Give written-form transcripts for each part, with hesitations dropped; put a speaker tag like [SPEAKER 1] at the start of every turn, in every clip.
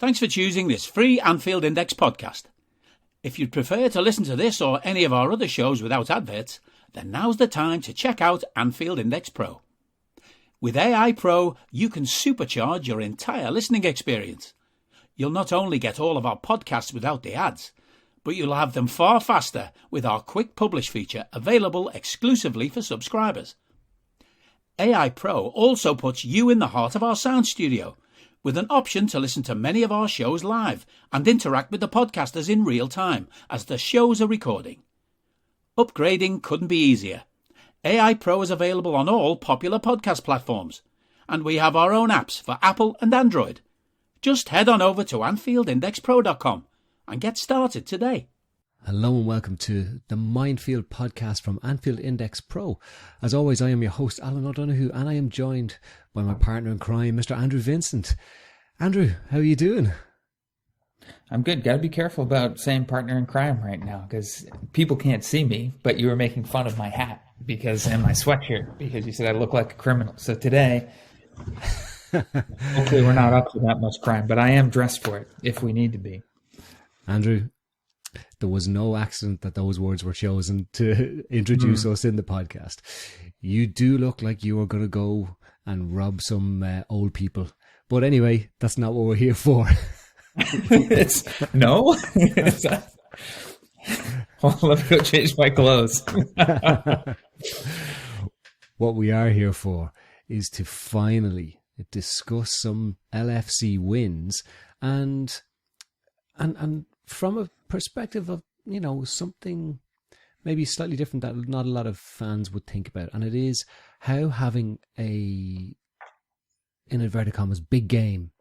[SPEAKER 1] Thanks for choosing this free Anfield Index podcast. If you'd prefer to listen to this or any of our other shows without adverts, then now's the time to check out Anfield Index Pro. With AI Pro, you can supercharge your entire listening experience. You'll not only get all of our podcasts without the ads, but you'll have them far faster with our quick publish feature available exclusively for subscribers. AI Pro also puts you in the heart of our sound studio, with an option to listen to many of our shows live and interact with the podcasters in real time as the shows are recording. Upgrading couldn't be easier. AI Pro is available on all popular podcast platforms, and we have our own apps for Apple and Android. Just head on over to AnfieldIndexPro.com and get started today.
[SPEAKER 2] Hello and welcome to the Minefield podcast from Anfield Index Pro. As always, I am your host, Alan O'Donoghue, and I am joined by my partner in crime, Mr. Andrew Vincent. Andrew, how are you doing?
[SPEAKER 3] I'm good. Got to be careful about saying partner in crime right now because people can't see me, but you were making fun of my hat and my sweatshirt because you said I look like a criminal. So today, hopefully we're not up to that much crime, but I am dressed for it if we need to be.
[SPEAKER 2] Andrew, there was no accident that those words were chosen to introduce us in the podcast. You do look like you are going to go and rob some old people. But anyway, that's not what we're here for.
[SPEAKER 3] No? Well, let me go change my clothes.
[SPEAKER 2] What we are here for is to finally discuss some LFC wins and from a perspective of, you know, something maybe slightly different that not a lot of fans would think about. And it is how having a, in inverted commas, big game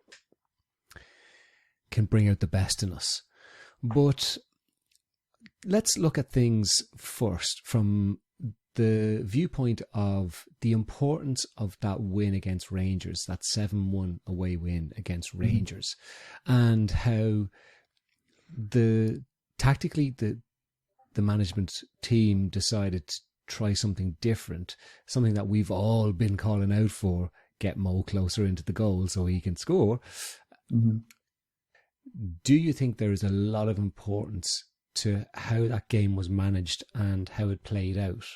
[SPEAKER 2] can bring out the best in us. But let's look at things first from the viewpoint of the importance of that win against Rangers, that 7-1 away win against Rangers, and how tactically the management team decided to try something different, something that we've all been calling out for, get Mo closer into the goal so he can score. Mm-hmm. Do you think there is a lot of importance to how that game was managed and how it played out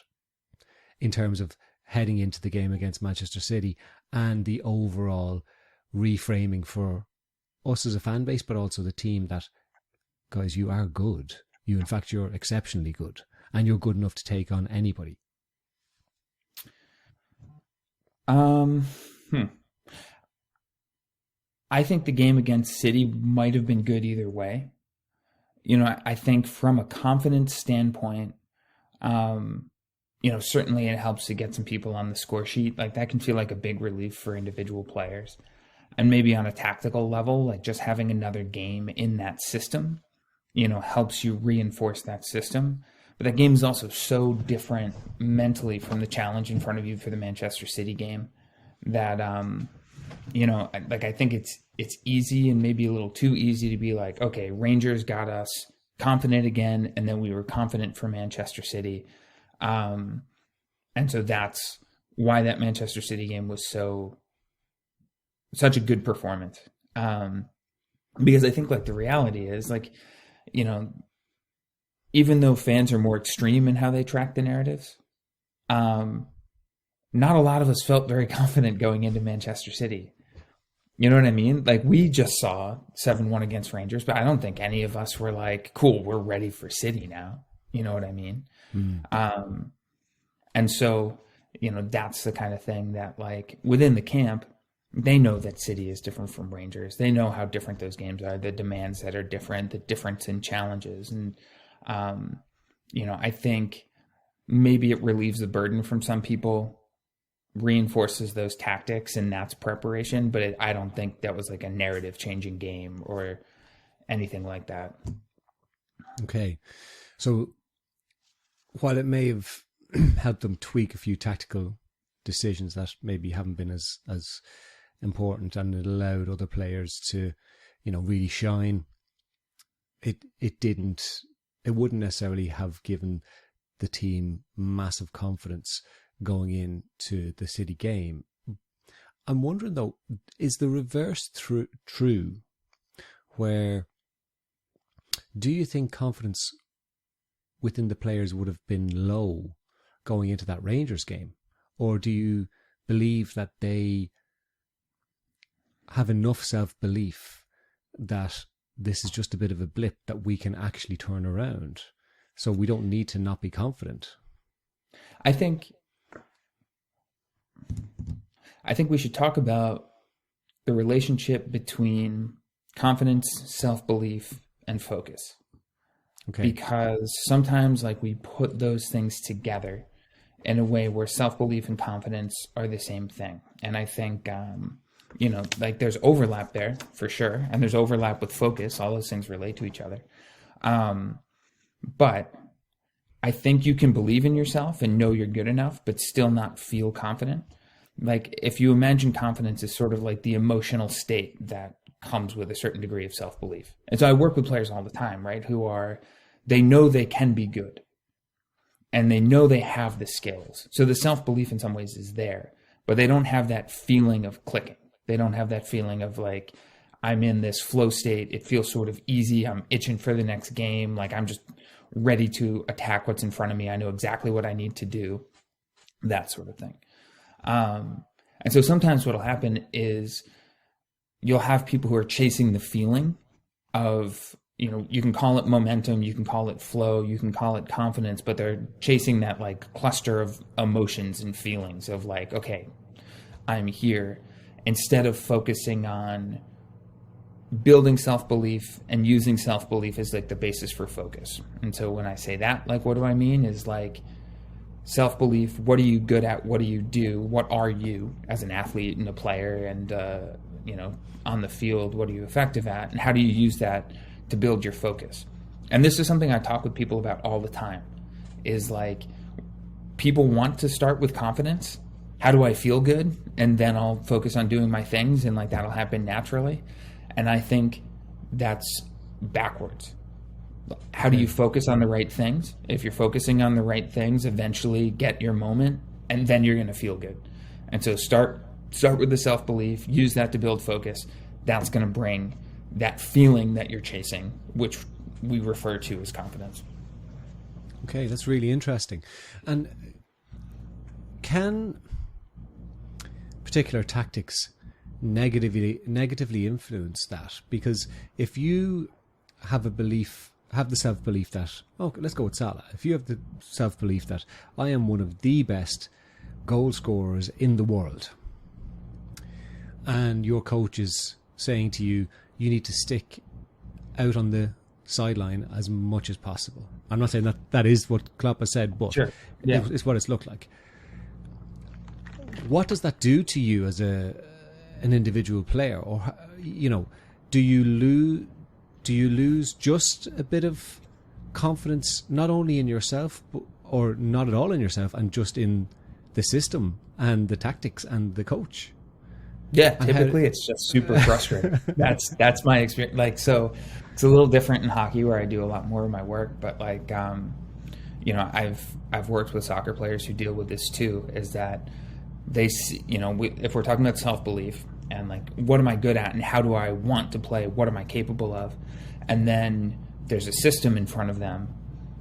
[SPEAKER 2] in terms of heading into the game against Manchester City and the overall reframing for us as a fan base, but also the team that, guys, you are good. In fact, you're exceptionally good, and you're good enough to take on anybody.
[SPEAKER 3] I think the game against City might have been good either way. You know, I think from a confidence standpoint, certainly it helps to get some people on the score sheet. Like that can feel like a big relief for individual players. And maybe on a tactical level, like just having another game in that system, helps you reinforce that system. But that game is also so different mentally from the challenge in front of you for the Manchester City game that, I think it's easy and maybe a little too easy to be like, okay, Rangers got us confident again, and then we were confident for Manchester City. And so that's why that Manchester City game was such a good performance. Because I think the reality is even though fans are more extreme in how they track the narratives, not a lot of us felt very confident going into Manchester City. You know what I mean? Like we just saw 7-1 against Rangers, but I don't think any of us were like, cool, we're ready for City now. You know what I mean? Mm. And so, that's the kind of thing that within the camp, they know that City is different from Rangers. They know how different those games are, the demands that are different, the difference in challenges. And, I think maybe it relieves the burden from some people, reinforces those tactics, and that's preparation. But I don't think that was a narrative changing game or anything like that.
[SPEAKER 2] Okay. So while it may have helped them tweak a few tactical decisions that maybe haven't been as important, and it allowed other players to, really shine, it wouldn't necessarily have given the team massive confidence going into the City game. I'm wondering though, is the reverse true where do you think confidence within the players would have been low going into that Rangers game? Or do you believe that they have enough self-belief that this is just a bit of a blip that we can actually turn around, so we don't need to not be confident?
[SPEAKER 3] I think we should talk about the relationship between confidence, self-belief, and focus.
[SPEAKER 2] Okay.
[SPEAKER 3] Because sometimes like we put those things together in a way where self-belief and confidence are the same thing. And I think, like there's overlap there for sure. And there's overlap with focus. All those things relate to each other. But I think you can believe in yourself and know you're good enough, but still not feel confident. Like if you imagine confidence as sort of like the emotional state that comes with a certain degree of self-belief. And so I work with players all the time, right? They know they can be good and they know they have the skills. So the self-belief in some ways is there, but they don't have that feeling of clicking. They don't have that feeling of like, I'm in this flow state. It feels sort of easy. I'm itching for the next game. Like I'm just ready to attack what's in front of me. I know exactly what I need to do, that sort of thing. And so sometimes what'll happen is you'll have people who are chasing the feeling of, you can call it momentum, you can call it flow, you can call it confidence, but they're chasing that like cluster of emotions and feelings of like, okay, I'm here, instead of focusing on building self-belief and using self-belief as like the basis for focus. And so when I say that, like, what do I mean is like self-belief, what are you good at? What do you do? What are you as an athlete and a player and, on the field, what are you effective at? And how do you use that to build your focus? And this is something I talk with people about all the time, is like people want to start with confidence. How do I feel good? And then I'll focus on doing my things and like that'll happen naturally. And I think that's backwards. How do you focus on the right things? If you're focusing on the right things, eventually get your moment and then you're going to feel good. And so start with the self-belief, use that to build focus. That's going to bring that feeling that you're chasing, which we refer to as confidence.
[SPEAKER 2] Okay, that's really interesting. And can particular tactics negatively influence that? Because if you have the self-belief that, okay, let's go with Salah. If you have the self-belief that I am one of the best goal scorers in the world, and your coach is saying to you, you need to stick out on the sideline as much as possible. I'm not saying that is what Klopp has said, but
[SPEAKER 3] sure. Yeah.
[SPEAKER 2] It's what it's looked like. What does that do to you as an individual player? Or, do you lose just a bit of confidence, not only in yourself, or not at all in yourself, and just in the system and the tactics and the coach?
[SPEAKER 3] Yeah, typically it's just super frustrating. That's my experience. Like, so it's a little different in hockey where I do a lot more of my work, but like, I've worked with soccer players who deal with this too, is that they see, if we're talking about self-belief and like, what am I good at and how do I want to play? What am I capable of? And then there's a system in front of them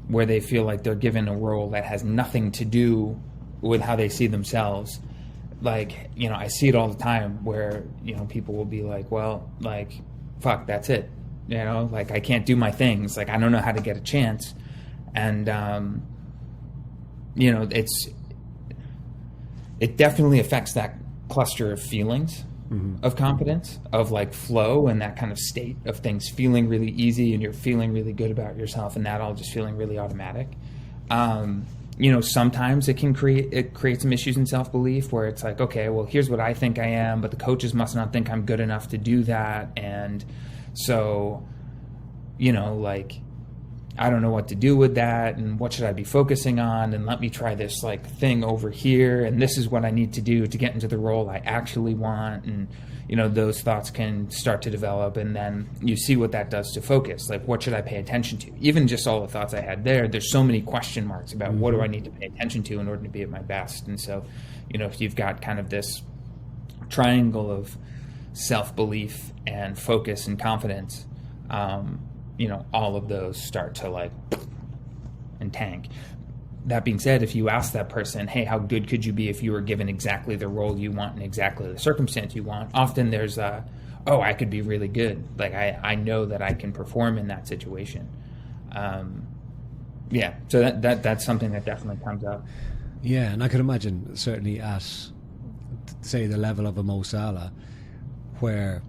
[SPEAKER 3] where they feel like they're given a role that has nothing to do with how they see themselves. Like, I see it all the time where, people will be like, well, like, fuck, that's it. Like I can't do my things. Like, I don't know how to get a chance. And, it definitely affects that cluster of feelings of confidence, of like flow and that kind of state of things feeling really easy and you're feeling really good about yourself and that all just feeling really automatic. Sometimes it can create some issues in self-belief where it's like, okay, well, here's what I think I am, but the coaches must not think I'm good enough to do that. And so, like, I don't know what to do with that and what should I be focusing on, and let me try this like thing over here, and this is what I need to do to get into the role I actually want. And those thoughts can start to develop, and then you see what that does to focus. Like, what should I pay attention to? Even just all the thoughts I had there's so many question marks about what do I need to pay attention to in order to be at my best. And so, if you've got kind of this triangle of self-belief and focus and confidence, all of those start to like and tank. That being said, if you ask that person, hey, how good could you be if you were given exactly the role you want and exactly the circumstance you want? Often there's I could be really good. Like I know that I can perform in that situation. So that's something that definitely comes up.
[SPEAKER 2] Yeah, and I could imagine certainly at, say, the level of a Mo Salah, where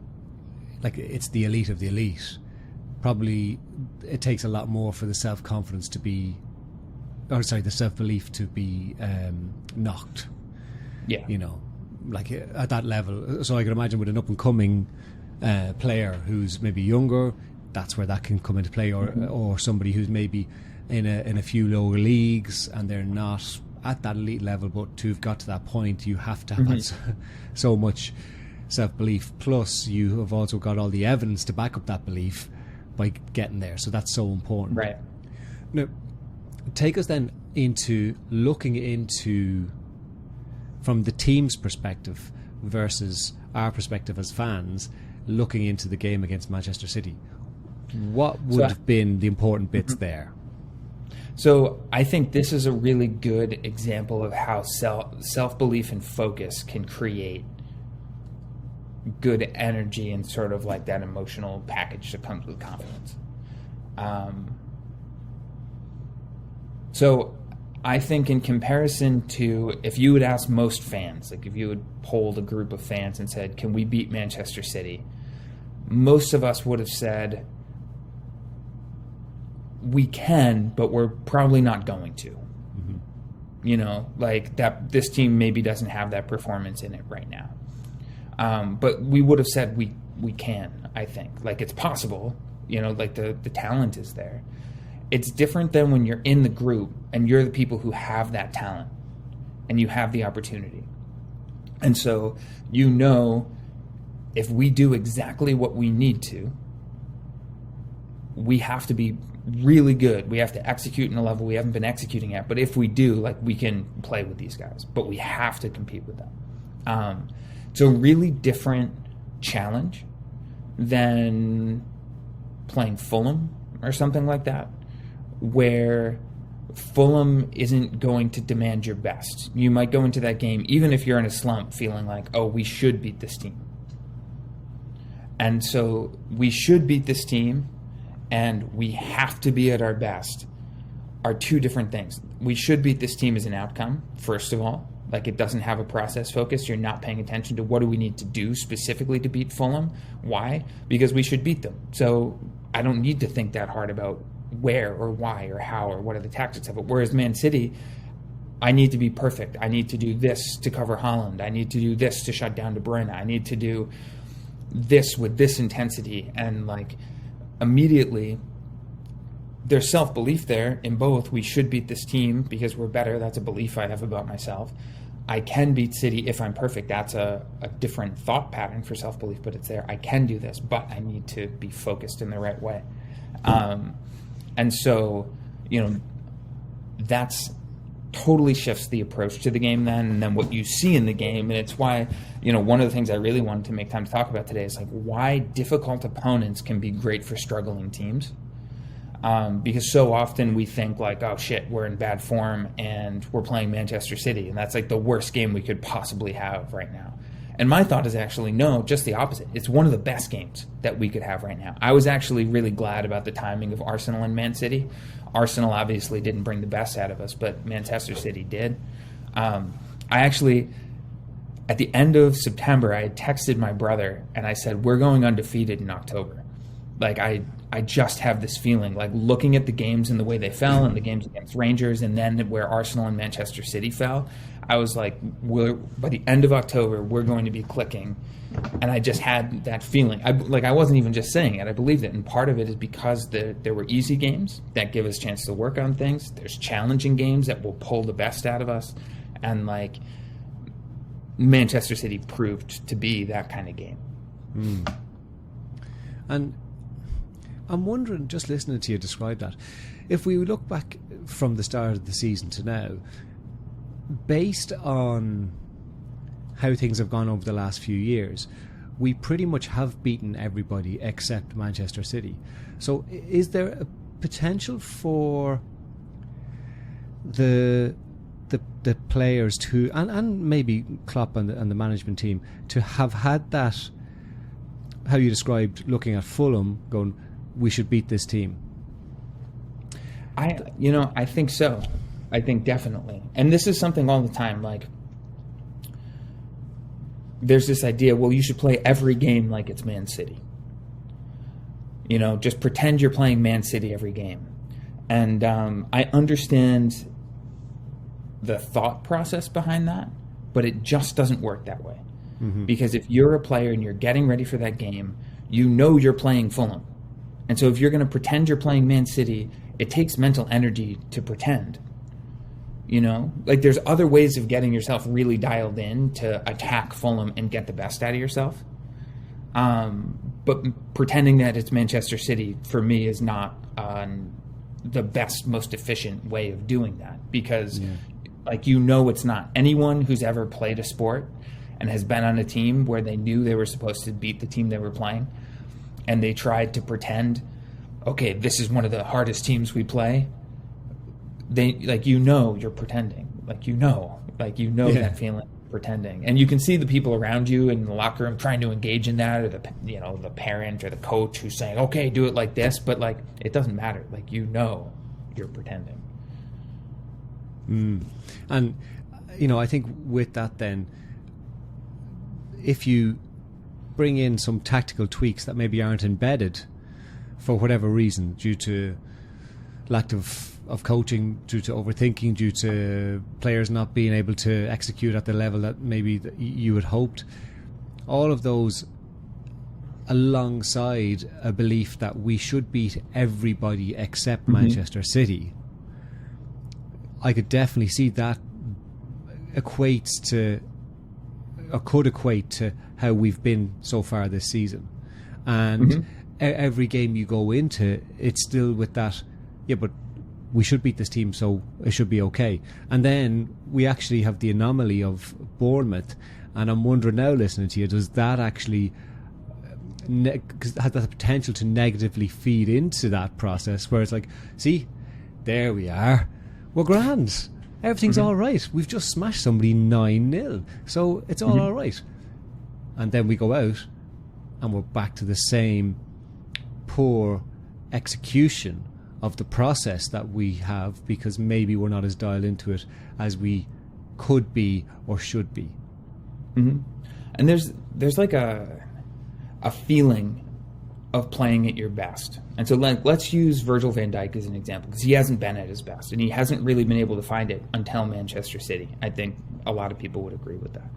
[SPEAKER 2] like it's the elite of the elite, probably it takes a lot more for the self-confidence to be, the self-belief to be knocked.
[SPEAKER 3] Yeah.
[SPEAKER 2] Like at that level. So I can imagine with an up-and-coming player who's maybe younger, that's where that can come into play, or somebody who's maybe in a few lower leagues and they're not at that elite level, but to have got to that point, you have to have had so much self-belief. Plus, you have also got all the evidence to back up that belief by getting there. So that's so important.
[SPEAKER 3] Right.
[SPEAKER 2] Now, take us then into looking into, from the team's perspective versus our perspective as fans, looking into the game against Manchester City. What would have been the important bits there?
[SPEAKER 3] So I think this is a really good example of how self-belief and focus can create good energy and sort of like that emotional package that comes with confidence. So I think in comparison to, if you would ask most fans, like if you would polled a group of fans and said, can we beat Manchester City? Most of us would have said, we can, but we're probably not going to. Like that, this team maybe doesn't have that performance in it right now. But we would have said we can, I think. Like it's possible, like the talent is there. It's different than when you're in the group and you're the people who have that talent and you have the opportunity. And so, if we do exactly what we need to, we have to be really good. We have to execute in a level we haven't been executing at. But if we do, like, we can play with these guys, but we have to compete with them. It's a really different challenge than playing Fulham or something like that, where Fulham isn't going to demand your best. You might go into that game, even if you're in a slump, feeling like, oh, we should beat this team. And so we should beat this team, and we have to be at our best, are two different things. We should beat this team as an outcome, first of all. Like, it doesn't have a process focus. You're not paying attention to what do we need to do specifically to beat Fulham. Why? Because we should beat them. So I don't need to think that hard about where or why or how or what are the tactics of it. Whereas Man City, I need to be perfect. I need to do this to cover Haaland. I need to do this to shut down De Bruyne. I need to do this with this intensity. And like immediately there's self-belief there in both. We should beat this team because we're better. That's a belief I have about myself. I can beat City if I'm perfect. That's a different thought pattern for self-belief, but it's there. I can do this, but I need to be focused in the right way. And so, that's totally shifts the approach to the game then, and then what you see in the game. And it's why, one of the things I really wanted to make time to talk about today is like why difficult opponents can be great for struggling teams. Because so often we think like, oh shit, we're in bad form and we're playing Manchester City, and that's like the worst game we could possibly have right now. And my thought is actually, no, just the opposite. It's one of the best games that we could have right now. I was actually really glad about the timing of Arsenal and Man City. Arsenal obviously didn't bring the best out of us, but Manchester City did. I actually, at the end of September, I had texted my brother and I said, we're going undefeated in October. Like I just have this feeling, like looking at the games and the way they fell and the games against Rangers and then where Arsenal and Manchester City fell, I was like, by the end of October, we're going to be clicking. And I just had that feeling. I wasn't even just saying it. I believed it. And part of it is because there were easy games that give us a chance to work on things. There's challenging games that will pull the best out of us. And like Manchester City proved to be that kind of game.
[SPEAKER 2] And I'm wondering, just listening to you describe that, if we look back from the start of the season to now, based on how things have gone over the last few years, we pretty much have beaten everybody except Manchester City. So is there a potential for the players to, and maybe Klopp and the management team, to have had that, how you described looking at Fulham, going, we should beat this team?
[SPEAKER 3] I think so. I think definitely. And this is something all the time, like, there's this idea, well, you should play every game like it's Man City. Just pretend you're playing Man City every game. And I understand the thought process behind that, but it just doesn't work that way. Mm-hmm. Because if you're a player and you're getting ready for that game, you're playing Fulham. And so if you're going to pretend you're playing Man City, it takes mental energy to pretend. Like, there's other ways of getting yourself really dialed in to attack Fulham and get the best out of yourself. But pretending that it's Manchester City, for me, is not the best, most efficient way of doing that, because it's not. Anyone who's ever played a sport and has been on a team where they knew they were supposed to beat the team they were playing, and they tried to pretend, okay, this is one of the hardest teams we play, you're pretending. That feeling of pretending. And you can see the people around you in the locker room trying to engage in that, or the parent or the coach who's saying, okay, do it like this, but it doesn't matter. You're pretending.
[SPEAKER 2] And I think with that, then, if you bring in some tactical tweaks that maybe aren't embedded for whatever reason, due to lack of coaching, due to overthinking, due to players not being able to execute at the level that maybe you had hoped, all of those alongside a belief that we should beat everybody except Manchester City, I could definitely see that equates to, or could equate to, how we've been so far this season. And every game you go into, it's still with that, but we should beat this team, so it should be okay. And then we actually have the anomaly of Bournemouth, and I'm wondering now, listening to you, does that actually has the potential to negatively feed into that process, where it's like, see, there we are, we're grand, everything's all right, we've just smashed somebody 9-0, so it's all right. And then we go out and we're back to the same poor execution of the process that we have, because maybe we're not as dialed into it as we could be or should be.
[SPEAKER 3] And there's like a feeling of playing at your best. And so let's use Virgil van Dijk as an example, because he hasn't been at his best, and he hasn't really been able to find it until Manchester City. I think a lot of people would agree with that.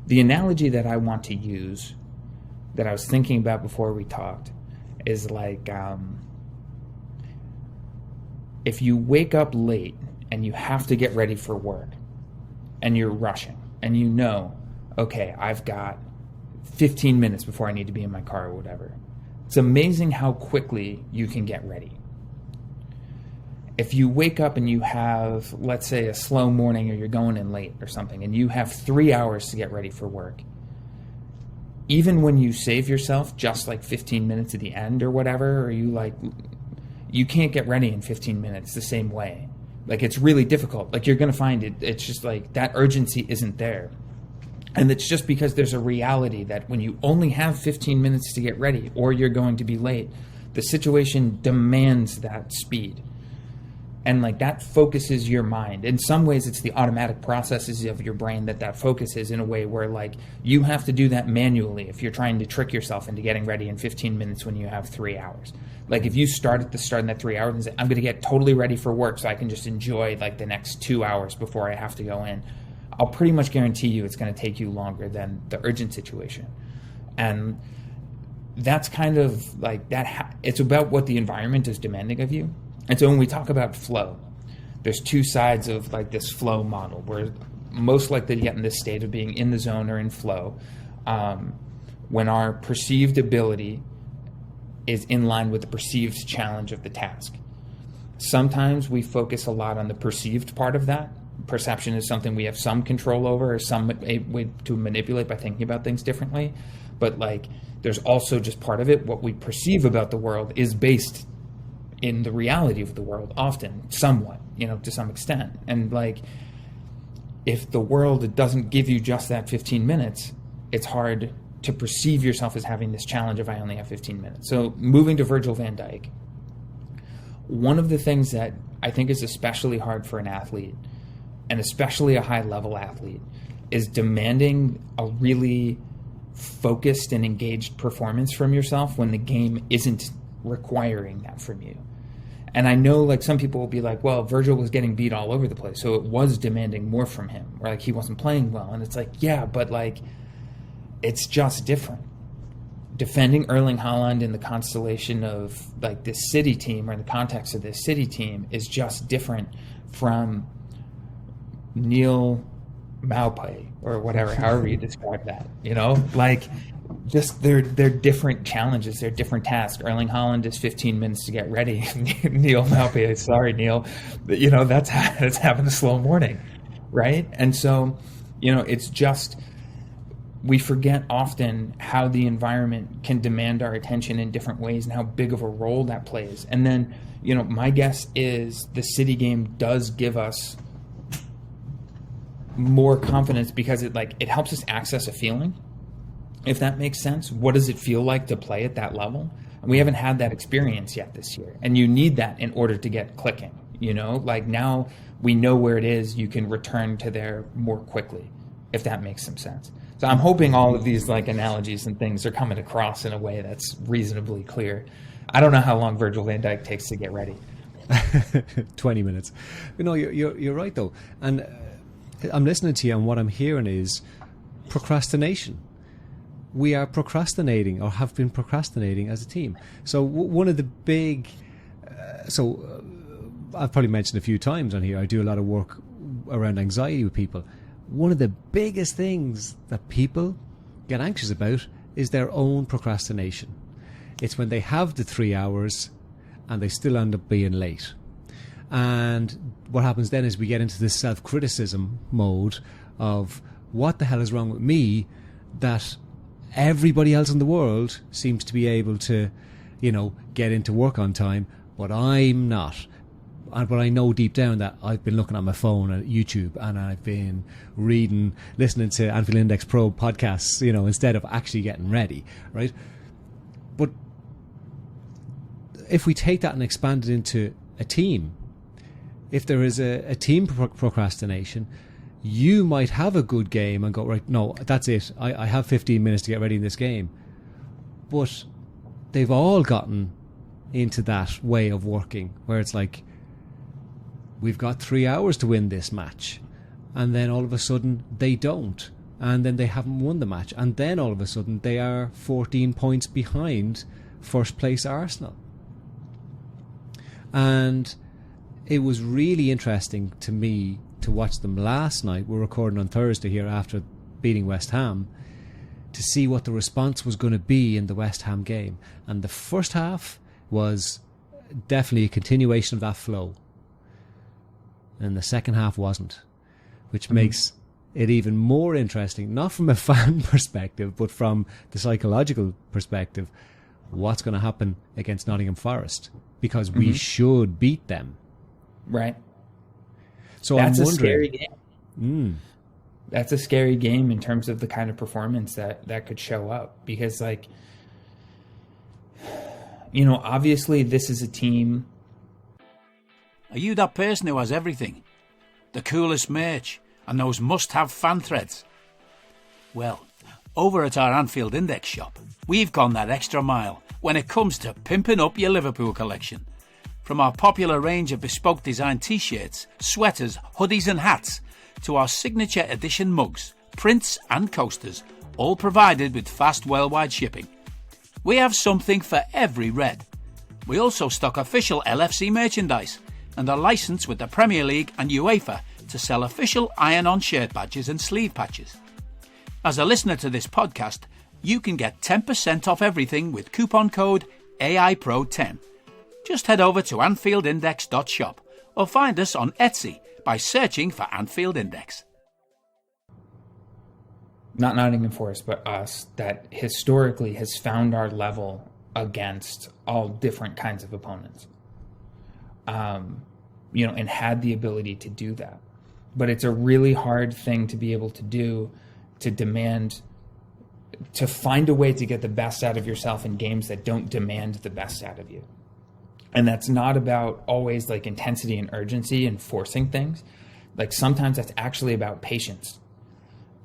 [SPEAKER 3] The analogy that I want to use, that I was thinking about before we talked, is like, if you wake up late and you have to get ready for work and you're rushing and okay, I've got 15 minutes before I need to be in my car or whatever, it's amazing how quickly you can get ready. If you wake up and you have, let's say, a slow morning, or you're going in late or something, and you have 3 hours to get ready for work, even when you save yourself just 15 minutes at the end or whatever, or you can't get ready in 15 minutes the same way. It's really difficult. You're going to find it. It's just that urgency isn't there. And it's just because there's a reality that when you only have 15 minutes to get ready, or you're going to be late, the situation demands that speed. And that focuses your mind. In some ways, it's the automatic processes of your brain that focuses, in a way where you have to do that manually if you're trying to trick yourself into getting ready in 15 minutes when you have 3 hours. If you start at the start of that 3 hours and say, I'm going to get totally ready for work so I can just enjoy the next 2 hours before I have to go in, I'll pretty much guarantee you it's going to take you longer than the urgent situation. And that's kind of that. It's about what the environment is demanding of you. And so when we talk about flow, there's two sides of this flow model. We're most likely to get in this state of being in the zone or in flow when our perceived ability is in line with the perceived challenge of the task. Sometimes we focus a lot on the perceived part of that, perception is something we have some control over, or some way to manipulate by thinking about things differently. But like, there's also just part of it, what we perceive about the world is based in the reality of the world, often, somewhat, to some extent. And like, if the world doesn't give you just that 15 minutes, it's hard to perceive yourself as having this challenge of I only have 15 minutes. So moving to Virgil van Dijk, one of the things that I think is especially hard for an athlete, and especially a high-level athlete, is demanding a really focused and engaged performance from yourself when the game isn't requiring that from you. And I know, like, some people will be like, well, Virgil was getting beat all over the place, so it was demanding more from him, or like he wasn't playing well. And it's like, yeah, but like, it's just different. Defending Erling Haaland in the constellation of like this City team, or in the context of this City team, is just different from Neil Maupay or whatever, however you describe that, like, just they're different challenges, they're different tasks. Erling Haaland is 15 minutes to get ready. Neil Maupay, sorry Neil, but that's having a slow morning, right? And so, it's just, we forget often how the environment can demand our attention in different ways and how big of a role that plays. And then, my guess is the City game does give us more confidence because it helps us access a feeling, if that makes sense. What does it feel like to play at that level? And we haven't had that experience yet this year. And you need that in order to get clicking, like, now we know where it is, you can return to there more quickly, if that makes some sense. So I'm hoping all of these like analogies and things are coming across in a way that's reasonably clear. I don't know how long Virgil van Dijk takes to get ready.
[SPEAKER 2] 20 minutes. You're right though. And I'm listening to you, and what I'm hearing is procrastination. We are procrastinating, or have been procrastinating as a team. So one of the big, I've probably mentioned a few times on here, I do a lot of work around anxiety with people. One of the biggest things that people get anxious about is their own procrastination. It's when they have the 3 hours and they still end up being late. And what happens then is we get into this self-criticism mode of what the hell is wrong with me that everybody else in the world seems to be able to, get into work on time, but I'm not. But I know deep down that I've been looking at my phone at YouTube, and I've been listening to Anfield Index Pro podcasts, instead of actually getting ready, right? But if we take that and expand it into a team, if there is a team procrastination, you might have a good game and go, right, no, that's it. I have 15 minutes to get ready in this game. But they've all gotten into that way of working where it's like, we've got 3 hours to win this match. And then all of a sudden they don't. And then they haven't won the match. And then all of a sudden they are 14 points behind first place Arsenal. And it was really interesting to me to watch them last night. We're recording on Thursday here after beating West Ham, to see what the response was going to be in the West Ham game. And the first half was definitely a continuation of that flow. And the second half wasn't, which makes it even more interesting, not from a fan perspective, but from the psychological perspective. What's going to happen against Nottingham Forest? Because we should beat them.
[SPEAKER 3] Right.
[SPEAKER 2] So
[SPEAKER 3] that's
[SPEAKER 2] I'm
[SPEAKER 3] a
[SPEAKER 2] wondering,
[SPEAKER 3] scary game. That's a scary game in terms of the kind of performance that could show up. Because, like, obviously this is a team.
[SPEAKER 1] Are you that person who has everything? The coolest merch and those must-have fan threads? Well, over at our Anfield Index shop, we've gone that extra mile when it comes to pimping up your Liverpool collection. From our popular range of bespoke design t-shirts, sweaters, hoodies and hats, to our signature edition mugs, prints and coasters, all provided with fast worldwide shipping. We have something for every red. We also stock official LFC merchandise and are licensed with the Premier League and UEFA to sell official iron-on shirt badges and sleeve patches. As a listener to this podcast, you can get 10% off everything with coupon code AIPRO10. Just head over to AnfieldIndex.shop or find us on Etsy by searching for Anfield Index.
[SPEAKER 3] Not Nottingham Forest, but us, that historically has found our level against all different kinds of opponents, and had the ability to do that. But it's a really hard thing to be able to do, to demand, to find a way to get the best out of yourself in games that don't demand the best out of you. And that's not about always like intensity and urgency and forcing things. Like sometimes that's actually about patience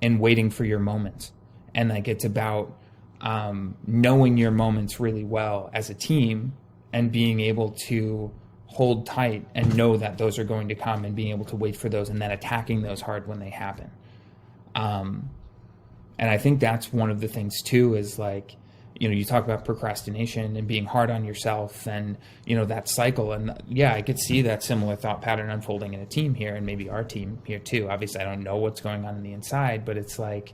[SPEAKER 3] and waiting for your moments. And like it's about knowing your moments really well as a team and being able to hold tight and know that those are going to come and being able to wait for those and then attacking those hard when they happen. And I think that's one of the things too, is like, you talk about procrastination and being hard on yourself and, that cycle. And yeah, I could see that similar thought pattern unfolding in a team here and maybe our team here too. Obviously I don't know what's going on the inside, but it's like,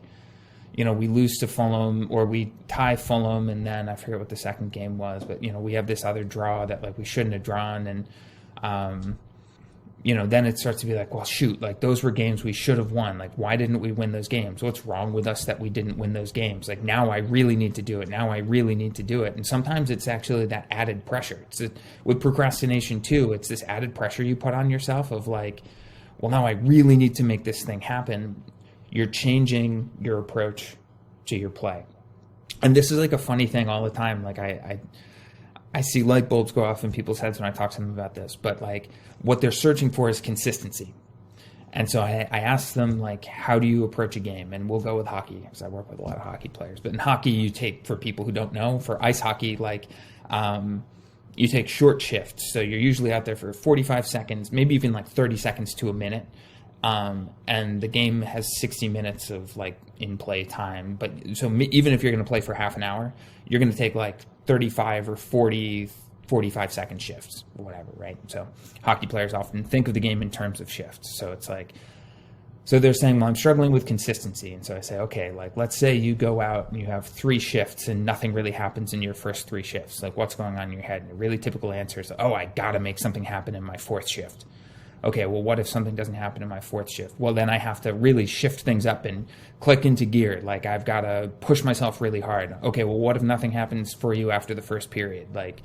[SPEAKER 3] we lose to Fulham or we tie Fulham, and then I forget what the second game was, but we have this other draw that like we shouldn't have drawn, and then it starts to be like, well, shoot, like those were games we should have won. Like, why didn't we win those games? What's wrong with us that we didn't win those games? Like, now I really need to do it. Now I really need to do it. And sometimes it's actually that added pressure. With procrastination too, it's this added pressure you put on yourself of like, well, now I really need to make this thing happen. You're changing your approach to your play. And this is like a funny thing all the time. Like I see light bulbs go off in people's heads when I talk to them about this, but like what they're searching for is consistency. And so I ask them, like, how do you approach a game? And we'll go with hockey because I work with a lot of hockey players. But in hockey, you take, for people who don't know, for ice hockey, like you take short shifts. So you're usually out there for 45 seconds, maybe even like 30 seconds to a minute. And the game has 60 minutes of like in play time. But so even if you're going to play for half an hour, you're going to take like 35 or 40, 45 second shifts or whatever, right? So hockey players often think of the game in terms of shifts. So it's like, so they're saying, well, I'm struggling with consistency. And so I say, okay, like, let's say you go out and you have 3 shifts and nothing really happens in your first 3 shifts. Like, what's going on in your head? And a really typical answer is, oh, I got to make something happen in my 4th shift. Okay, well, what if something doesn't happen in my 4th shift? Well, then I have to really shift things up and click into gear. Like, I've got to push myself really hard. Okay, well, what if nothing happens for you after the first period? Like,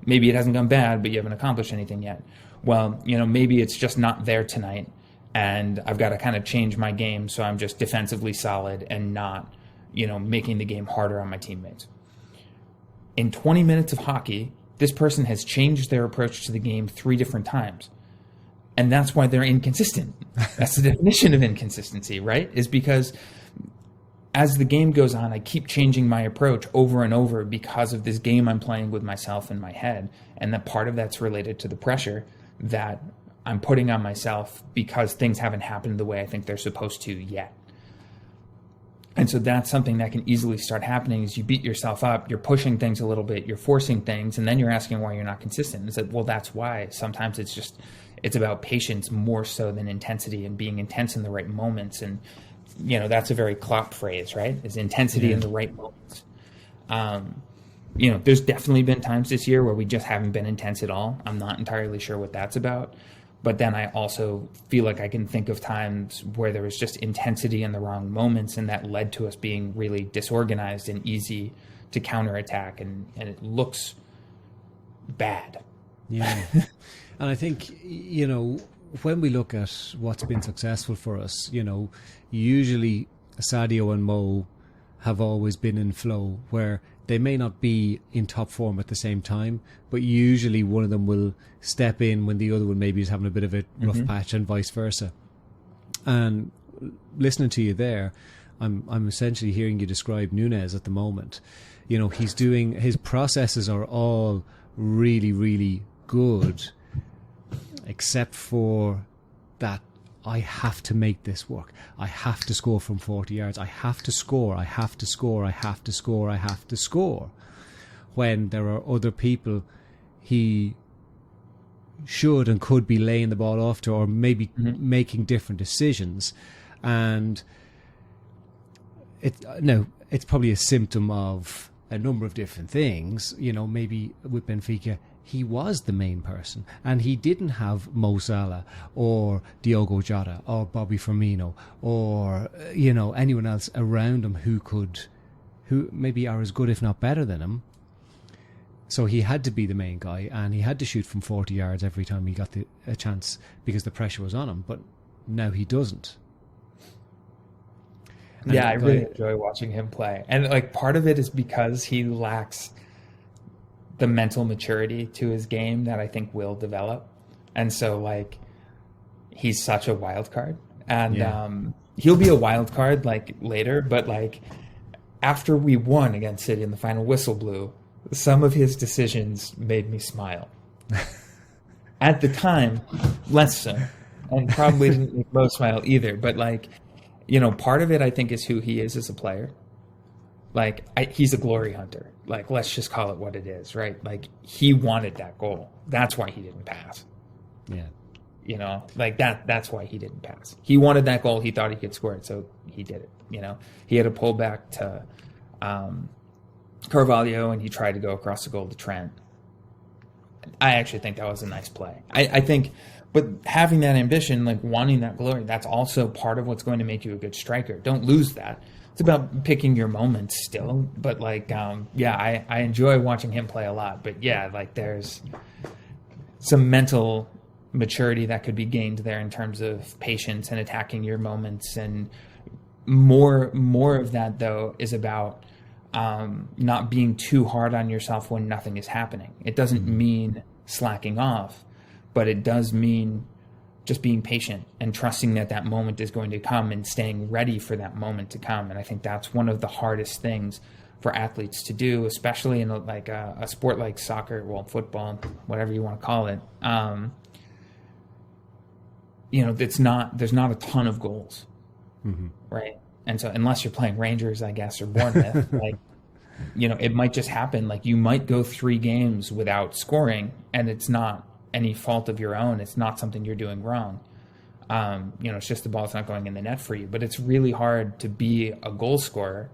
[SPEAKER 3] maybe it hasn't gone bad, but you haven't accomplished anything yet. Well, maybe it's just not there tonight, and I've got to kind of change my game so I'm just defensively solid and not, making the game harder on my teammates. In 20 minutes of hockey, this person has changed their approach to the game 3 different times. And that's why they're inconsistent. That's the definition of inconsistency, right? Is because as the game goes on, I keep changing my approach over and over because of this game I'm playing with myself in my head. And that part of that's related to the pressure that I'm putting on myself because things haven't happened the way I think they're supposed to yet. And so that's something that can easily start happening is you beat yourself up, you're pushing things a little bit, you're forcing things, and then you're asking why you're not consistent. It's like, well, that's why. Sometimes it's about patience more so than intensity and being intense in the right moments. And, that's a very Klopp phrase, right? Is intensity in the right moments. There's definitely been times this year where we just haven't been intense at all. I'm not entirely sure what that's about. But then I also feel like I can think of times where there was just intensity in the wrong moments, and that led to us being really disorganized and easy to counterattack, and it looks bad.
[SPEAKER 2] Yeah. And I think, when we look at what's been successful for us, usually Sadio and Mo have always been in flow where they may not be in top form at the same time, but usually one of them will step in when the other one maybe is having a bit of a rough patch, and vice versa. And listening to you there, I'm essentially hearing you describe Nunez at the moment. His processes are all really, really good, except for that I have to make this work. I have to score from 40 yards. I have to score. I have to score. I have to score. I have to score. When there are other people he should and could be laying the ball off to, or maybe making different decisions. And it's probably a symptom of a number of different things. You know, maybe with Benfica, he was the main person, and he didn't have Mo Salah or Diogo Jota or Bobby Firmino or, you know, anyone else around him who maybe are as good, if not better than him. So he had to be the main guy, and he had to shoot from 40 yards every time he got a chance because the pressure was on him. But now he doesn't. And
[SPEAKER 3] yeah, I really enjoy watching him play. And like part of it is because he lacks the mental maturity to his game that I think will develop. And so like he's such a wild card. And he'll be a wild card like later, but like after we won against City and the final whistle blew, some of his decisions made me smile. At the time, less so. And probably didn't make Mo smile either. But like, you know, part of it I think is who he is as a player. Like he's a glory hunter. Like, let's just call it what it is, right? Like he wanted that goal. That's why he didn't pass.
[SPEAKER 2] Yeah.
[SPEAKER 3] You know, like that's why he didn't pass. He wanted that goal. He thought he could score it. So he did it. You know, he had a pullback to Carvalho and he tried to go across the goal to Trent. I actually think that was a nice play. I think, but having that ambition, like wanting that glory, that's also part of what's going to make you a good striker. Don't lose that. It's about picking your moments still. But like, I enjoy watching him play a lot. But yeah, like there's some mental maturity that could be gained there in terms of patience and attacking your moments. And more of that though is about not being too hard on yourself when nothing is happening. It doesn't mean slacking off, but it does mean just being patient and trusting that that moment is going to come and staying ready for that moment to come. And I think that's one of the hardest things for athletes to do, especially in a sport like soccer, well, football, whatever you want to call it. You know, there's not a ton of goals, right? And so unless you're playing Rangers, I guess, or Bournemouth, like, you know, it might just happen. Like you might go 3 games without scoring and it's not any fault of your own. It's not something you're doing wrong. You know, it's just the ball's not going in the net for you. But it's really hard to be a goal scorer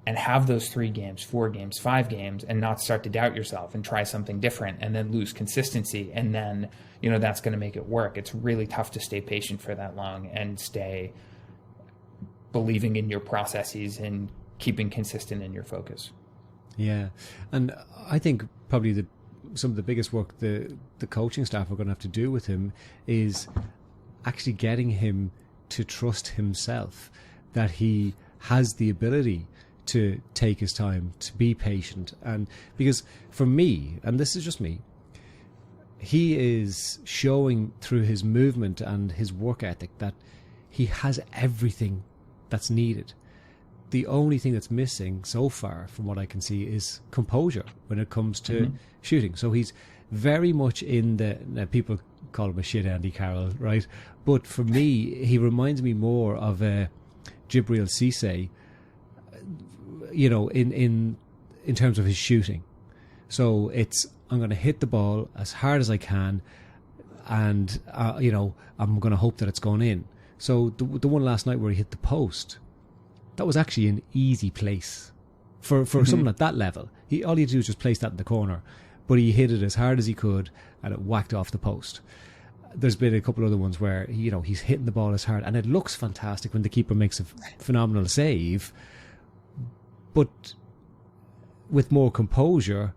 [SPEAKER 3] and have those 3 games, 4 games, 5 games and not start to doubt yourself and try something different and then lose consistency. And then, you know, that's going to make it work. It's really tough to stay patient for that long and stay believing in your processes and keeping consistent in your focus.
[SPEAKER 2] Yeah. And I think probably some of the biggest work the coaching staff are going to have to do with him is actually getting him to trust himself, that he has the ability to take his time, to be patient. And because for me, and this is just me, he is showing through his movement and his work ethic that he has everything that's needed. The only thing that's missing so far, from what I can see, is composure when it comes to shooting. So he's very much in people call him a shit Andy Carroll, right? But for me, he reminds me more of Jibril Cisse, you know, in terms of his shooting. So it's, I'm going to hit the ball as hard as I can, and you know, I'm going to hope that it's gone in. So the one last night where he hit the post, that was actually an easy place for someone at that level. All he had to do was just place that in the corner, but he hit it as hard as he could, and it whacked off the post. There's been a couple other ones where, you know, he's hitting the ball as hard, and it looks fantastic when the keeper makes a phenomenal save. But with more composure,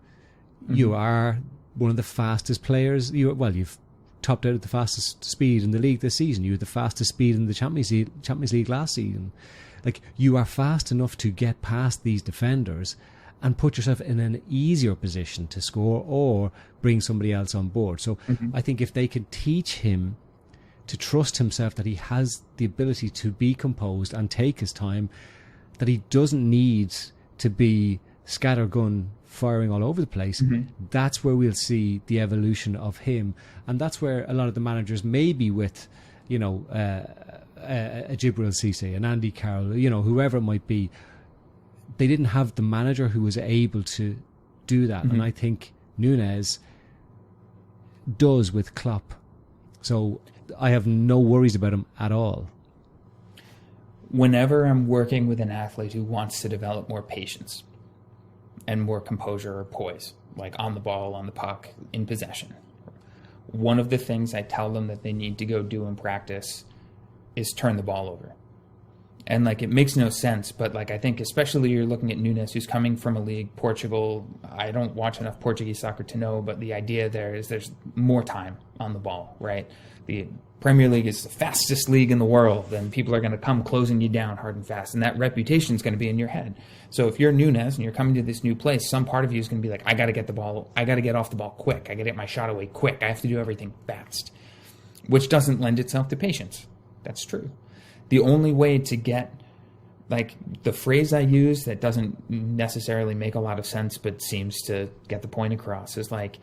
[SPEAKER 2] you are one of the fastest players. You've topped out at the fastest speed in the league this season. You had the fastest speed in the Champions League last season. Like, you are fast enough to get past these defenders and put yourself in an easier position to score or bring somebody else on board. So I think if they can teach him to trust himself, that he has the ability to be composed and take his time, that he doesn't need to be scattergun firing all over the place, that's where we'll see the evolution of him. And that's where a lot of the managers, maybe with, you know, a Jibril Cisse, an Andy Carroll, you know, whoever it might be, they didn't have the manager who was able to do that. And I think Nunes does with Klopp. So I have no worries about him at all.
[SPEAKER 3] Whenever I'm working with an athlete who wants to develop more patience, and more composure or poise, like on the ball, on the puck, in possession. One of the things I tell them that they need to go do in practice is turn the ball over. And like, it makes no sense, but like, I think especially you're looking at Nunes, who's coming from a league, Portugal. I don't watch enough Portuguese soccer to know, but the idea there is there's more time on the ball, right? The Premier League is the fastest league in the world, and people are going to come closing you down hard and fast, and that reputation is going to be in your head. So if you're Nunes and you're coming to this new place, some part of you is going to be like, I got to get the ball, I got to get off the ball quick, I got to get my shot away quick, I have to do everything fast, which doesn't lend itself to patience. That's true. The only way to get, like, the phrase I use that doesn't necessarily make a lot of sense but seems to get the point across is like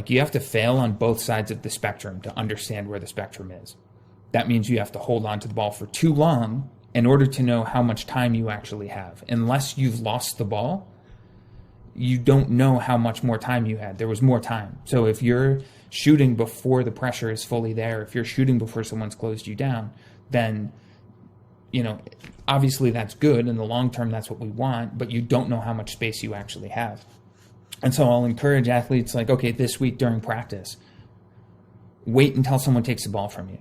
[SPEAKER 3] you have to fail on both sides of the spectrum to understand where the spectrum is. That means you have to hold on to the ball for too long in order to know how much time you actually have. Unless you've lost the ball, you don't know how much more time you had. There was more time. So if you're shooting before the pressure is fully there, if you're shooting before someone's closed you down, then, you know, obviously that's good. In the long term, that's what we want, but you don't know how much space you actually have. And so I'll encourage athletes like, okay, this week during practice, wait until someone takes the ball from you.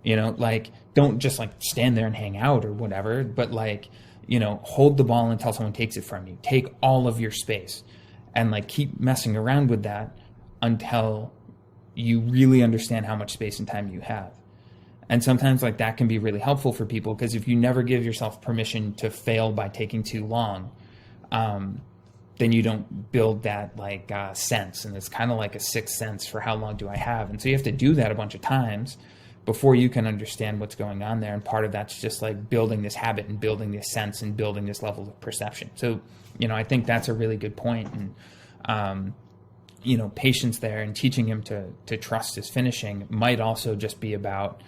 [SPEAKER 3] You know, like, don't just like stand there and hang out or whatever, but like, you know, hold the ball until someone takes it from you. Take all of your space and like keep messing around with that until you really understand how much space and time you have. And sometimes like that can be really helpful for people, because if you never give yourself permission to fail by taking too long, then you don't build that like sense. And it's kind of like a sixth sense for how long do I have. And so you have to do that a bunch of times before you can understand what's going on there. And part of that's just like building this habit and building this sense and building this level of perception. So, you know, I think that's a really good point. And, you know, patience there and teaching him to trust his finishing might also just be about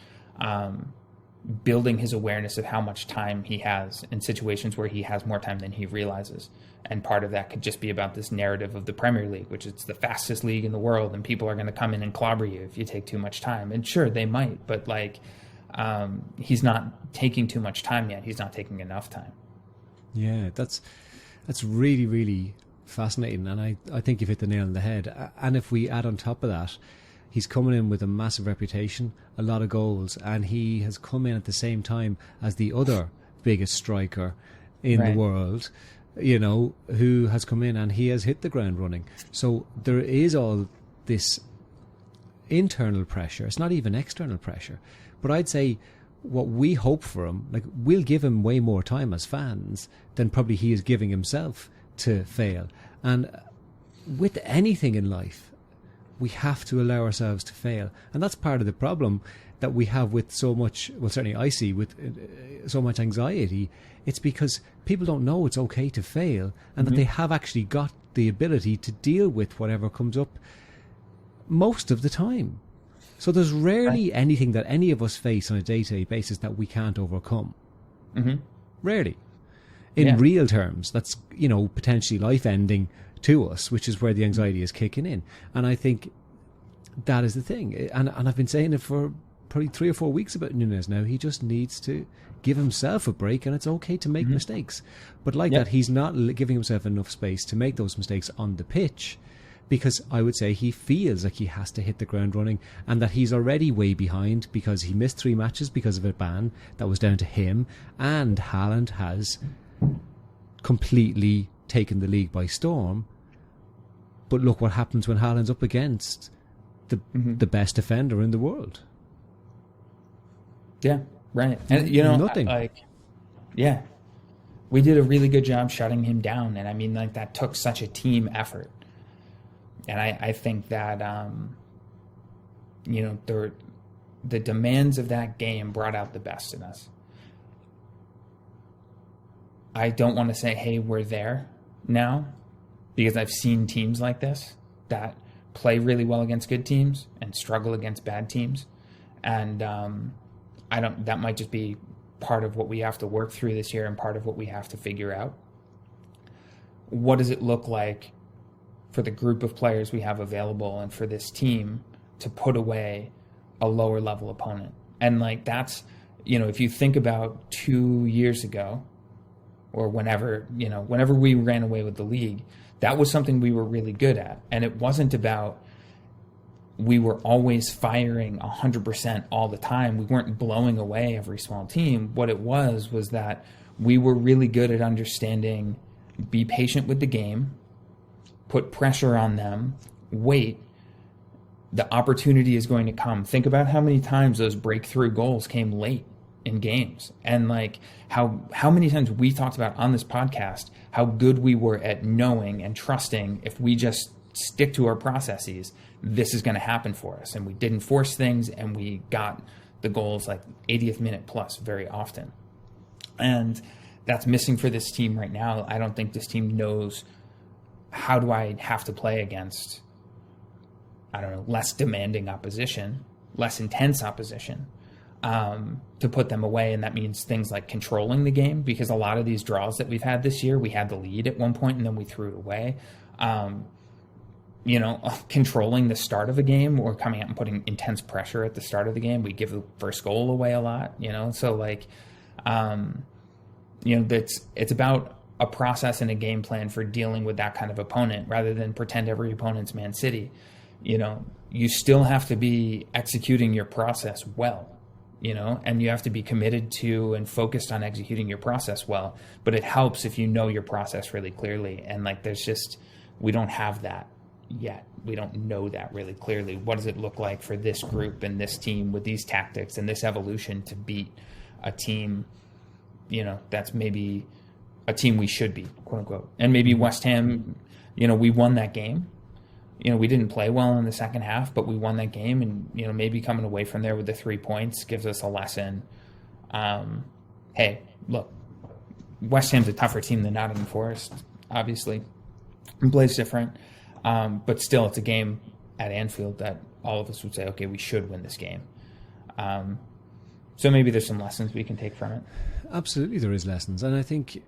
[SPEAKER 3] building his awareness of how much time he has in situations where he has more time than he realizes. And part of that could just be about this narrative of the Premier League, which is the fastest league in the world, and people are going to come in and clobber you if you take too much time. And sure, they might, but like, he's not taking too much time yet. He's not taking enough time.
[SPEAKER 2] Yeah, that's really, really fascinating. And I think you've hit the nail on the head. And if we add on top of that, he's coming in with a massive reputation, a lot of goals, and he has come in at the same time as the other biggest striker in the world, you know, who has come in and he has hit the ground running. So there is all this internal pressure. It's not even external pressure. But I'd say what we hope for him, like, we'll give him way more time as fans than probably he is giving himself to fail. And with anything in life, we have to allow ourselves to fail. And that's part of the problem that we have with so much, well, certainly I see with so much anxiety. It's because people don't know it's okay to fail, and that they have actually got the ability to deal with whatever comes up most of the time. So there's rarely anything that any of us face on a day-to-day basis that we can't overcome. Rarely. In real terms, that's, you know, potentially life-ending to us, which is where the anxiety is kicking in. And I think that is the thing. And I've been saying it for probably 3 or 4 weeks about Nunes now. He just needs to give himself a break, and it's okay to make mistakes. But like that, he's not giving himself enough space to make those mistakes on the pitch, because I would say he feels like he has to hit the ground running, and that he's already way behind because he missed 3 matches because of a ban that was down to him, and Haaland has completely taken the league by storm. But look what happens when Haaland's up against the best defender in the world.
[SPEAKER 3] Yeah, right. And, you know,
[SPEAKER 2] nothing.
[SPEAKER 3] We did a really good job shutting him down. And I mean, like, that took such a team effort. And I think that, you know, the demands of that game brought out the best in us. I don't want to say, hey, we're there now, because I've seen teams like this that play really well against good teams and struggle against bad teams. And that might just be part of what we have to work through this year and part of what we have to figure out. What does it look like for the group of players we have available and for this team to put away a lower level opponent? And like, that's, you know, if you think about 2 years ago, or whenever we ran away with the league, that was something we were really good at. And it wasn't about we were always firing 100% all the time. We weren't blowing away every small team. What it was that we were really good at understanding, be patient with the game, put pressure on them, wait. The opportunity is going to come. Think about how many times those breakthrough goals came late in games, and like how many times we talked about on this podcast how good we were at knowing and trusting if we just stick to our processes, this is going to happen for us. And we didn't force things, and we got the goals like 80th minute plus very often. And that's missing for this team right now. I don't think this team knows, how do I have to play against, I don't know, less demanding opposition, less intense opposition, to put them away. And that means things like controlling the game, because a lot of these draws that we've had this year, we had the lead at one point and then we threw it away. Controlling the start of a game, or coming out and putting intense pressure at the start of the game. We give the first goal away a lot, so like, it's about a process and a game plan for dealing with that kind of opponent, rather than pretend every opponent's Man City. You still have to be executing your process well, and you have to be committed to and focused on executing your process well. But it helps if you know your process really clearly. And like, we don't have that yet. We don't know that really clearly. What does it look like for this group and this team with these tactics and this evolution to beat a team, that's maybe a team we should be, quote unquote. And maybe West Ham, we won that game. We didn't play well in the second half, but we won that game. And, maybe coming away from there with the 3 points gives us a lesson. Hey, look, West Ham's a tougher team than Nottingham Forest, obviously. And plays different. But still, it's a game at Anfield that all of us would say, okay, we should win this game. So maybe there's some lessons we can take from it.
[SPEAKER 2] Absolutely, there is lessons. And I think,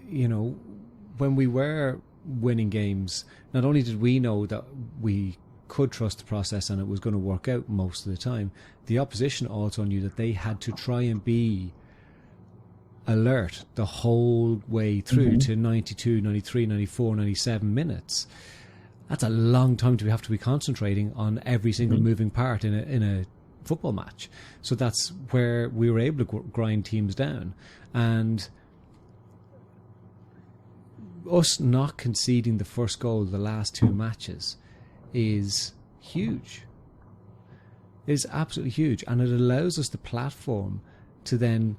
[SPEAKER 2] when we were winning games, not only did we know that we could trust the process and it was going to work out most of the time, the opposition also knew that they had to try and be alert the whole way through to 92, 93, 94, 97 minutes. That's a long time to have to be concentrating on every single moving part in a football match. So that's where we were able to grind teams down. And us not conceding the first goal the last two matches is huge. It is absolutely huge. And it allows us the platform to then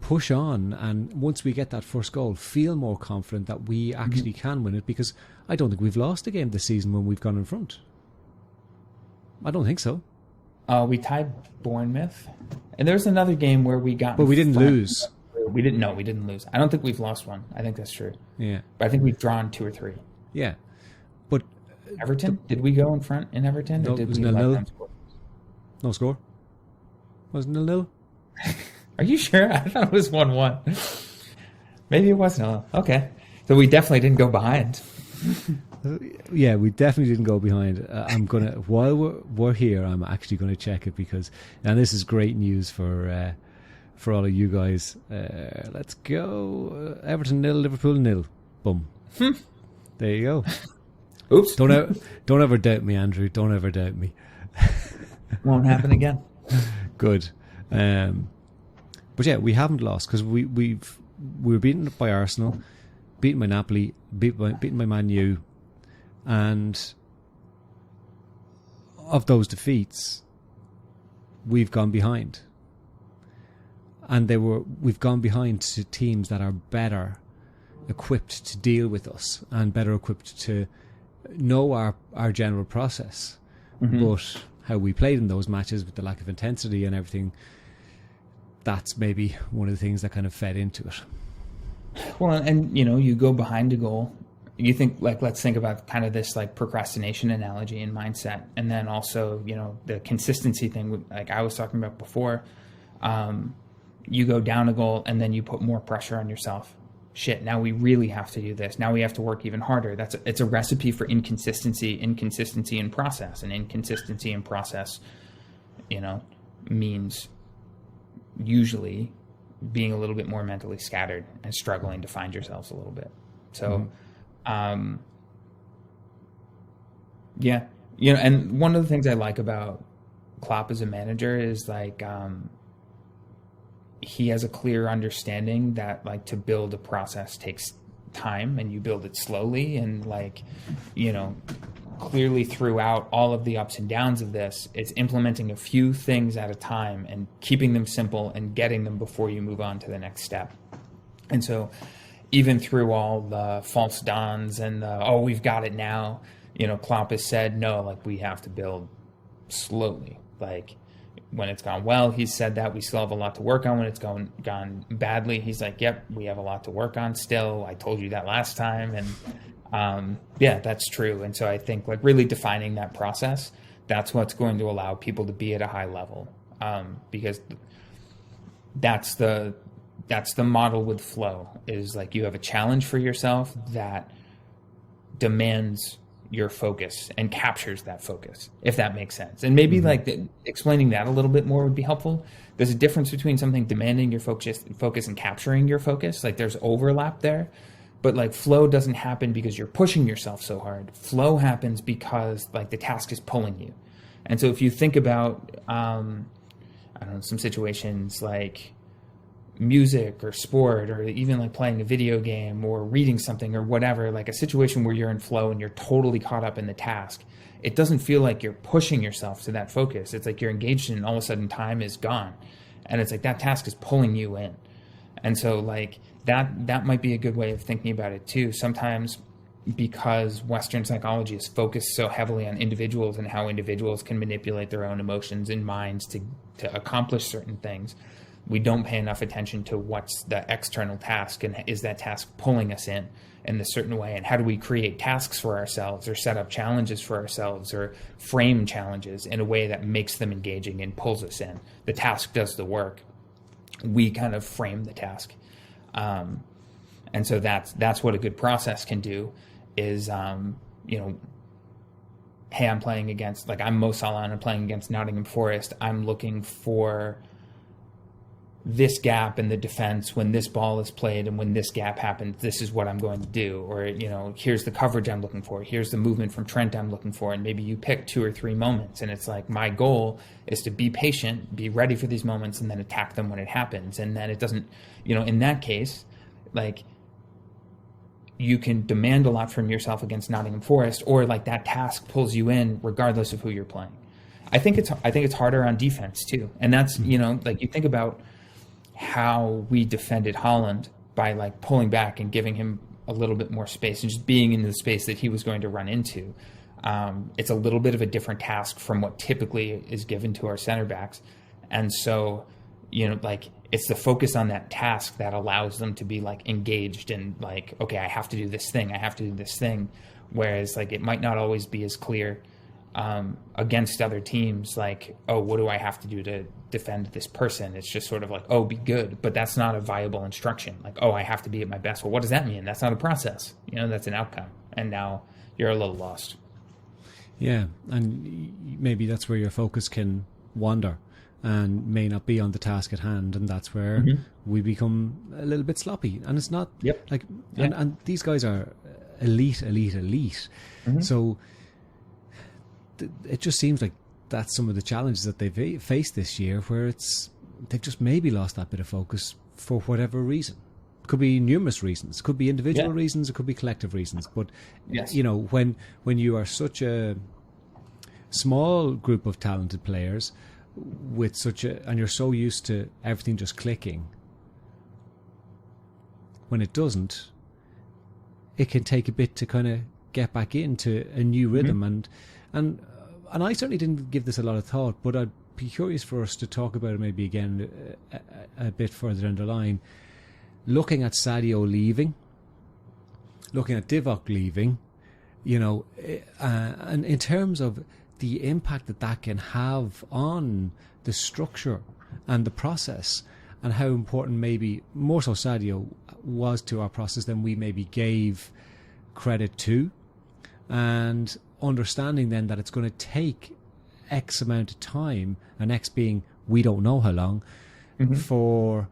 [SPEAKER 2] push on, and once we get that first goal, feel more confident that we actually can win it, because I don't think we've lost a game this season when we've gone in front. I don't think so.
[SPEAKER 3] We tied Bournemouth, and there's another game where we got,
[SPEAKER 2] but we didn't lose.
[SPEAKER 3] We didn't lose. I don't think we've lost one. I think that's true.
[SPEAKER 2] Yeah,
[SPEAKER 3] but I think we've drawn 2 or 3.
[SPEAKER 2] Yeah, but
[SPEAKER 3] Everton, did we go in front in Everton?
[SPEAKER 2] No,
[SPEAKER 3] or did
[SPEAKER 2] it was
[SPEAKER 3] we
[SPEAKER 2] 0-0. No score. Was it 0-0?
[SPEAKER 3] Are you sure? I thought it was 1-1. Maybe it was 0. Okay, so we definitely didn't go behind.
[SPEAKER 2] Yeah, we definitely didn't go behind. I'm gonna, while we're here, I'm actually going to check it, because, and this is great news for all of you guys. Let's go. Everton 0, Liverpool 0. Boom. There you go.
[SPEAKER 3] Oops.
[SPEAKER 2] Don't ever doubt me, Andrew. Don't ever doubt me.
[SPEAKER 3] Won't happen again.
[SPEAKER 2] Good. But yeah, we haven't lost, because we were beaten by Arsenal, beaten by Napoli, beaten by Man U, and of those defeats, we've gone behind. And we've gone behind to teams that are better equipped to deal with us and better equipped to know our general process. But how we played in those matches, with the lack of intensity and everything, that's maybe one of the things that kind of fed into it.
[SPEAKER 3] Well, and you go behind a goal. You think, like, let's think about kind of this like procrastination analogy and mindset, and then also the consistency thing, like I was talking about before. You go down a goal and then you put more pressure on yourself. Shit, now we really have to do this. Now we have to work even harder. It's a recipe for inconsistency in process, and inconsistency in process, means usually being a little bit more mentally scattered and struggling to find yourselves a little bit. So, yeah, and one of the things I like about Klopp as a manager is like, he has a clear understanding that like to build a process takes time, and you build it slowly, and like, clearly throughout all of the ups and downs of this, it's implementing a few things at a time and keeping them simple and getting them before you move on to the next step. And so even through all the false dawns and we've got it now, Klopp has said, no, like we have to build slowly. Like when it's gone well, he's said that we still have a lot to work on. When it's gone badly, he's like, yep, we have a lot to work on still. I told you that last time. And yeah, that's true. And so I think like really defining that process, that's what's going to allow people to be at a high level, because that's the model with flow, is like you have a challenge for yourself that demands your focus and captures that focus, if that makes sense. And maybe like explaining that a little bit more would be helpful. There's a difference between something demanding your focus and capturing your focus. Like there's overlap there. But like flow doesn't happen because you're pushing yourself so hard. Flow happens because like the task is pulling you. And so if you think about, I don't know, some situations like music or sport, or even like playing a video game or reading something or whatever, like a situation where you're in flow and you're totally caught up in the task, it doesn't feel like you're pushing yourself to that focus. It's like you're engaged in, and all of a sudden time is gone. And it's like that task is pulling you in. And so like that might be a good way of thinking about it too. Sometimes because Western psychology is focused so heavily on individuals and how individuals can manipulate their own emotions and minds to accomplish certain things, we don't pay enough attention to what's the external task, and is that task pulling us in a certain way, and how do we create tasks for ourselves or set up challenges for ourselves or frame challenges in a way that makes them engaging and pulls us in. The task does the work. We kind of frame the task. And so that's what a good process can do is, hey, I'm playing against, like I'm Mo Salah and I'm playing against Nottingham Forest. I'm looking for this gap in the defense when this ball is played, and when this gap happens, this is what I'm going to do. Or, here's the coverage I'm looking for. Here's the movement from Trent I'm looking for. And maybe you pick 2 or 3 moments, and it's like, my goal is to be patient, be ready for these moments, and then attack them when it happens. And then it doesn't, in that case, like you can demand a lot from yourself against Nottingham Forest, or like that task pulls you in regardless of who you're playing. I think it's harder on defense too. And that's, like you think about how we defended Haaland by like pulling back and giving him a little bit more space and just being in the space that he was going to run into. It's a little bit of a different task from what typically is given to our center backs. And so, like it's the focus on that task that allows them to be like engaged and like, okay, I have to do this thing. I have to do this thing. Whereas like, it might not always be as clear against other teams, like, oh, what do I have to do to defend this person? It's just sort of like, oh, be good. But that's not a viable instruction. Like, oh, I have to be at my best. Well, what does that mean? That's not a process. That's an outcome. And now you're a little lost. Yeah.
[SPEAKER 2] And maybe that's where your focus can wander and may not be on the task at hand. And that's where we become a little bit sloppy. And it's not like, and these guys are elite. So it just seems like that's some of the challenges that they've faced this year, where they've just maybe lost that bit of focus for whatever reason. It could be numerous reasons. It could be individual reasons. It could be collective reasons. But, when you are such a small group of talented players with and you're so used to everything just clicking, when it doesn't, it can take a bit to kind of get back into a new rhythm. And I certainly didn't give this a lot of thought, but I'd be curious for us to talk about it maybe again a bit further down the line. Looking at Sadio leaving, looking at Divock leaving, and in terms of the impact that can have on the structure and the process, and how important maybe more so Sadio was to our process than we maybe gave credit to. And understanding then that it's going to take X amount of time, and X being we don't know how long, for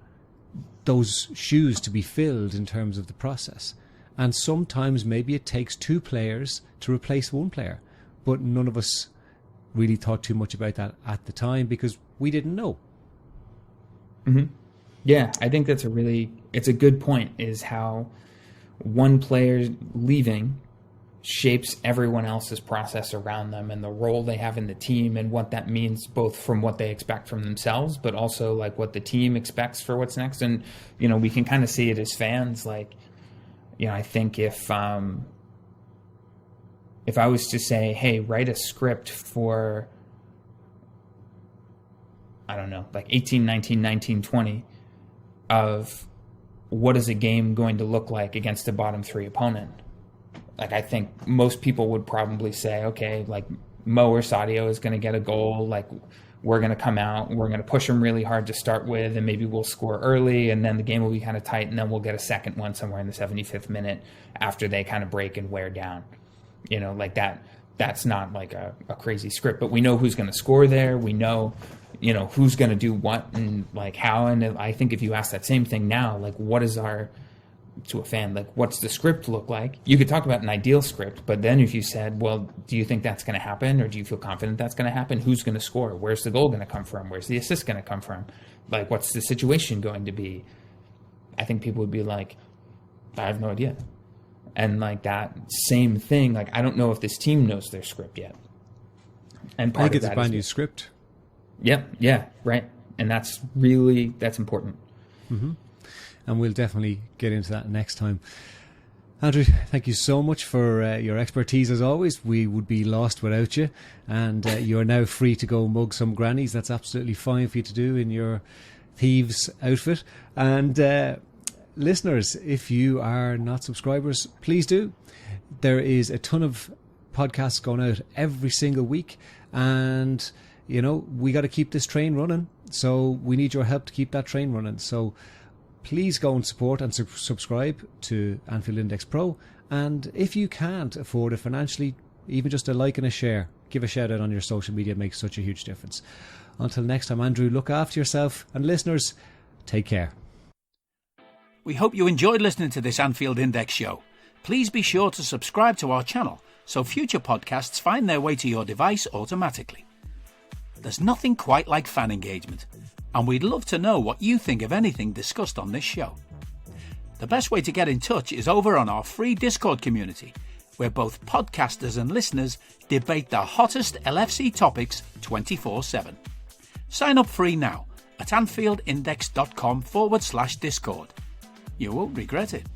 [SPEAKER 2] those shoes to be filled in terms of the process. And sometimes maybe it takes 2 players to replace 1 player. But none of us really thought too much about that at the time because we didn't know.
[SPEAKER 3] Mm-hmm. Yeah, I think it's a good point, is how one player leaving shapes everyone else's process around them and the role they have in the team and what that means, both from what they expect from themselves, but also like what the team expects for what's next. And, we can kind of see it as fans. Like, I think if I was to say, hey, write a script for, I don't know, like 18, 19, 19, 20 of what is a game going to look like against a bottom 3 opponent. Like, I think most people would probably say, okay, like Mo or Sadio is going to get a goal. Like, we're going to come out, we're going to push them really hard to start with, and maybe we'll score early, and then the game will be kind of tight, and then we'll get a second one somewhere in the 75th minute after they kind of break and wear down. Like that's not like a crazy script, but we know who's going to score there. We know, who's going to do what and like how. And I think if you ask that same thing now, like what is to a fan, like what's the script look like? You could talk about an ideal script, but then if you said, well, do you think that's going to happen? Or do you feel confident that's going to happen? Who's going to score? Where's the goal going to come from? Where's the assist going to come from? Like, what's the situation going to be? I think people would be like, I have no idea. And like that same thing, like, I don't know if this team knows their script yet. And
[SPEAKER 2] I think it's a brand new script.
[SPEAKER 3] Yep. Yeah. Right. And that's important.
[SPEAKER 2] Mm-hmm. And we'll definitely get into that next time. Andrew, thank you so much for your expertise as always. We would be lost without you. And you are now free to go mug some grannies. That's absolutely fine for you to do in your thieves outfit. And listeners, if you are not subscribers, please do. There is a ton of podcasts going out every single week. And, we got to keep this train running. So we need your help to keep that train running. So please go and support and subscribe to Anfield Index Pro. And if you can't afford it financially, even just a like and a share, give a shout out on your social media. It makes such a huge difference. Until next time, Andrew, look after yourself. And listeners, take care.
[SPEAKER 1] We hope you enjoyed listening to this Anfield Index show. Please be sure to subscribe to our channel so future podcasts find their way to your device automatically. There's nothing quite like fan engagement, and we'd love to know what you think of anything discussed on this show. The best way to get in touch is over on our free Discord community, where both podcasters and listeners debate the hottest LFC topics 24/7. Sign up free now at anfieldindex.com/Discord. You won't regret it.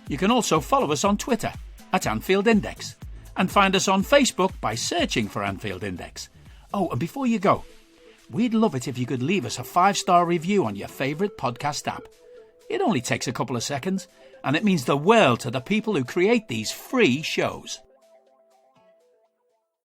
[SPEAKER 1] You can also follow us on Twitter at Anfield Index and find us on Facebook by searching for Anfield Index. Oh, and before you go, we'd love it if you could leave us a 5-star review on your favourite podcast app. It only takes a couple of seconds, and it means the world to the people who create these free shows.